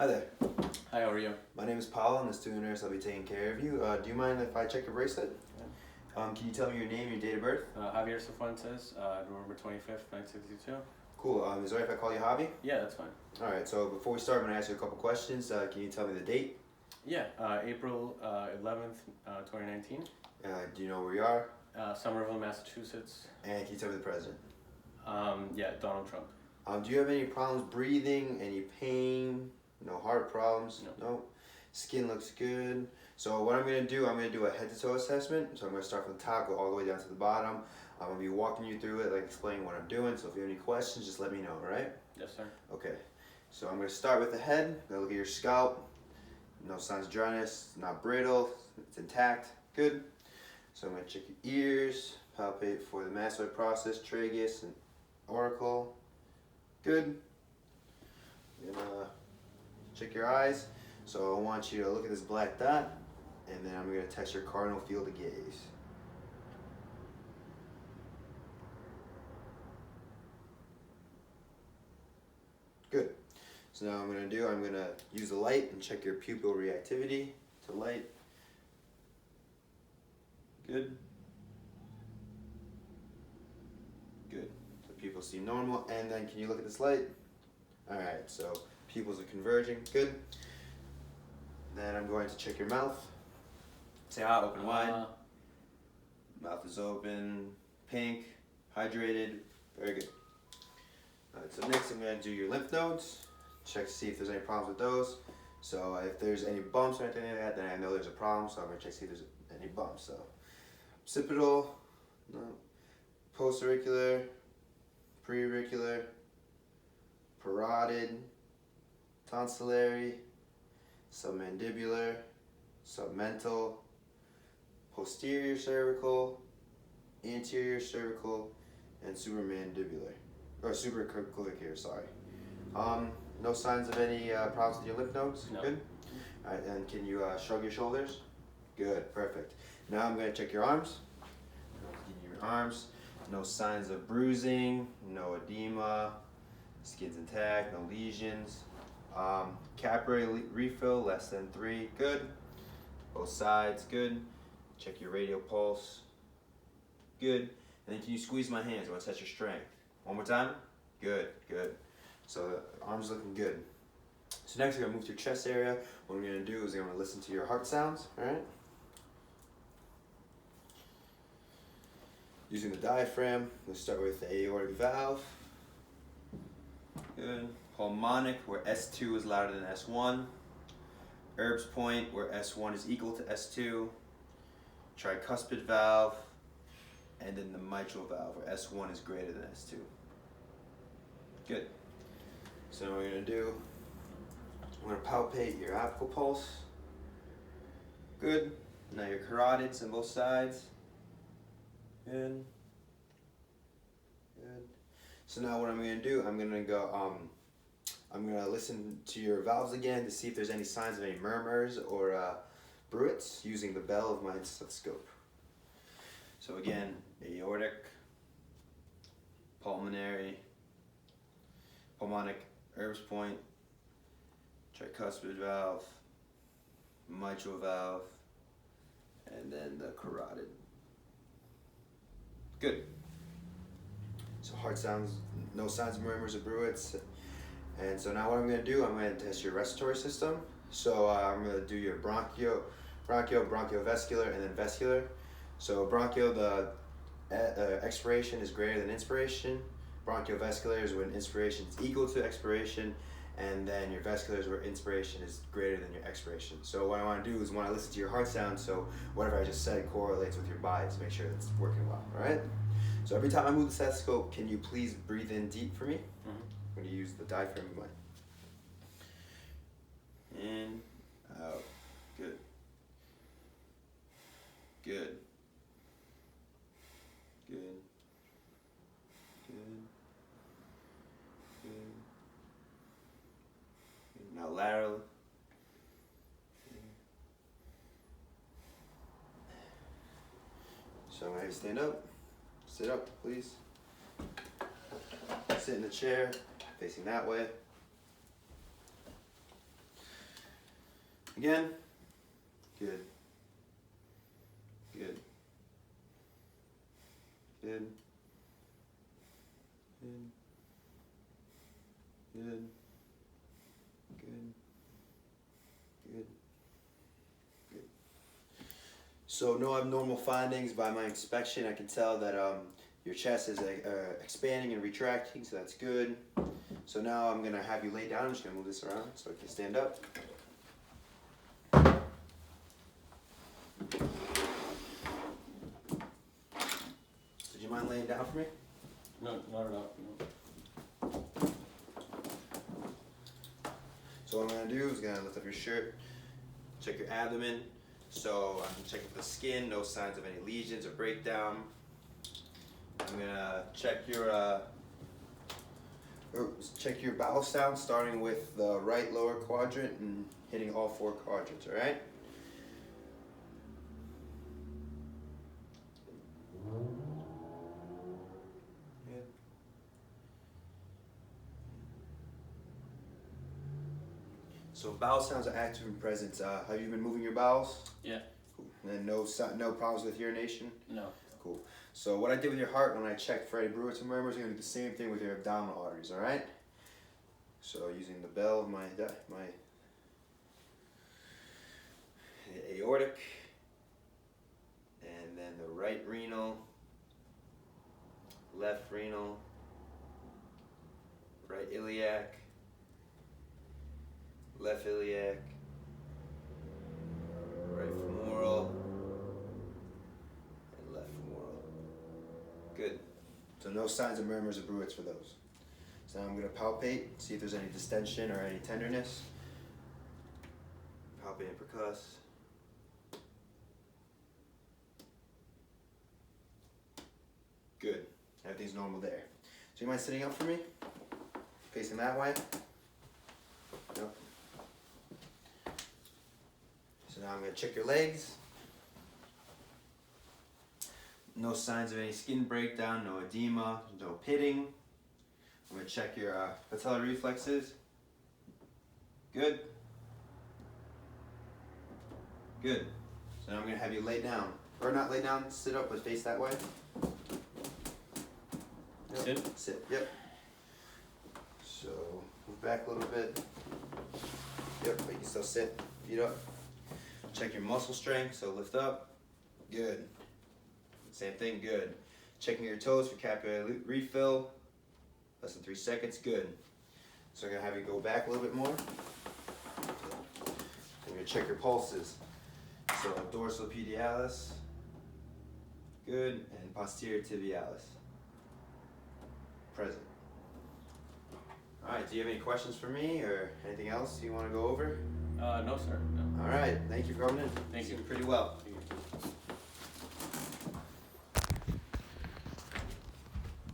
Hi there. Hi, how are you? My name is Paul. I'm the student nurse. I'll be taking care of you. Do you mind if I check your bracelet? Can you tell me your name, your date of birth? Javier Cifuentes, November 25th, 1962. Cool. Is it all right if I call you Javi? Yeah, that's fine. All right. So before we start, I'm gonna ask you a couple questions. Can you tell me the date? Yeah, April 11th, 2019. Do you know where you are? Somerville, Massachusetts. And can you tell me the president? Yeah, Donald Trump. Do you have any problems breathing? Any pain? No heart problems? No. Skin looks good. So what I'm gonna do, I'm gonna do a head to toe assessment. So I'm gonna start from the top, go all the way down to the bottom. I'm gonna be walking you through it, like explaining what I'm doing. So if you have any questions, just let me know, all right? Yes, sir. Okay. So I'm gonna start with the head. I'm gonna look at your scalp. No signs of dryness, not brittle, it's intact, good. So I'm gonna check your ears, palpate for the mastoid process, tragus and auricle, good. I'm gonna check your eyes. So I want you to look at this black dot, and then I'm gonna test your cardinal field of gaze. Good. So now I'm gonna use the light and check your pupil reactivity to light. Good. Good. The pupils seem normal. And then can you look at this light? Alright, so pupils are converging. Good. Then I'm going to check your mouth. Say ah, open wide. Mouth is open, pink, hydrated. Very good. Alright, so next I'm going to do your lymph nodes. Check to see if there's any problems with those. So if there's any bumps or anything like that, then I know there's a problem. So I'm going to check to see if there's any bumps. So occipital, no. Postauricular, preauricular, parotid, tonsillary, submandibular, submental, posterior cervical, anterior cervical, and supramandibular, or supraclavicular, sorry. No signs of any problems with your lymph nodes? No. Good? All right, and can you shrug your shoulders? Good, perfect. Now I'm gonna check your arms. Your arms, no signs of bruising, no edema, skin's intact, no lesions. Capillary refill less than 3, good. Both sides, good. Check your radial pulse, good. And then can you squeeze my hands? I want to test your strength. One more time. Good, good. So the arms looking good. So next we're gonna move to your chest area. What we're gonna do is we're gonna listen to your heart sounds, all right? Using the diaphragm, we'll start with the aortic valve. Good. Pulmonic, where S2 is louder than S1. Erb's point, where S1 is equal to S2. Tricuspid valve, and then the mitral valve, where S1 is greater than S2. Good. So what we're gonna do, we're gonna palpate your apical pulse. Good. Now your carotids on both sides. Good. Good. So now what I'm gonna do, I'm gonna listen to your valves again to see if there's any signs of any murmurs or bruits using the bell of my stethoscope. So again, aortic, pulmonary, pulmonic, Erb's point, tricuspid valve, mitral valve, and then the carotid. Good. So heart sounds, no signs of murmurs or bruits. And so now what I'm going to do, I'm going to test your respiratory system. So I'm going to do your bronchiovascular, and then vascular. So bronchial, the expiration is greater than inspiration. Bronchiovascular is when inspiration is equal to expiration. And then your vascular is where inspiration is greater than your expiration. So what I want to do is when I listen to your heart sound, so whatever I just said correlates with your body to make sure it's working well, all right? So every time I move the stethoscope, can you please breathe in deep for me? Mm-hmm. I'm going to use the diaphragm of mine. In, out, good. Good. Good. Good. Good. Now lateral. So I'm going to have you stand up. Sit up, please. Sit in the chair, facing that way. Again. Good. Good. Good. Good. Good. Good. Good. Good. So no abnormal findings by my inspection. I can tell that your chest is expanding and retracting, so that's good. So now I'm gonna have you lay down. I'm just gonna move this around so I can stand up. Would you mind laying down for me? No, not at all. No. So what I'm gonna do is gonna lift up your shirt, check your abdomen, so I can check the skin, no signs of any lesions or breakdown. I'm gonna check your bowel sound, starting with the right lower quadrant and hitting all 4 quadrants. All right. Good. So bowel sounds are active and present. Have you been moving your bowels? Yeah. Cool. And no problems with urination? No. Cool. So what I did with your heart when I checked for any Bruits and murmurs, I'm gonna do the same thing with your abdominal arteries. All right. So using the bell of my aortic, and then the right renal, left renal, right iliac, left iliac, right femoral, and left femoral. Good. So no signs of murmurs or bruits for those. So now I'm going to palpate, see if there's any distension or any tenderness. Palpate and percuss. Good. Everything's normal there. So you mind sitting up for me? Facing that way? Yep. So now I'm going to check your legs. No signs of any skin breakdown, no edema, no pitting. I'm going to check your patellar reflexes. Good. Good. So now I'm going to have you lay down. Or not lay down, sit up, but face that way. Yep. Sit? Sit, yep. So move back a little bit. Yep, but you can still sit, feet up. Check your muscle strength, so lift up. Good. Same thing, good. Checking your toes for capillary refill. Less than 3 seconds, good. So I'm gonna have you go back a little bit more. I'm gonna check your pulses. So dorsal pedialis, good, and posterior tibialis, present. All right, do you have any questions for me or anything else you wanna go over? No, sir. No. All right, thank you for coming in. Thank you. Seemed pretty well.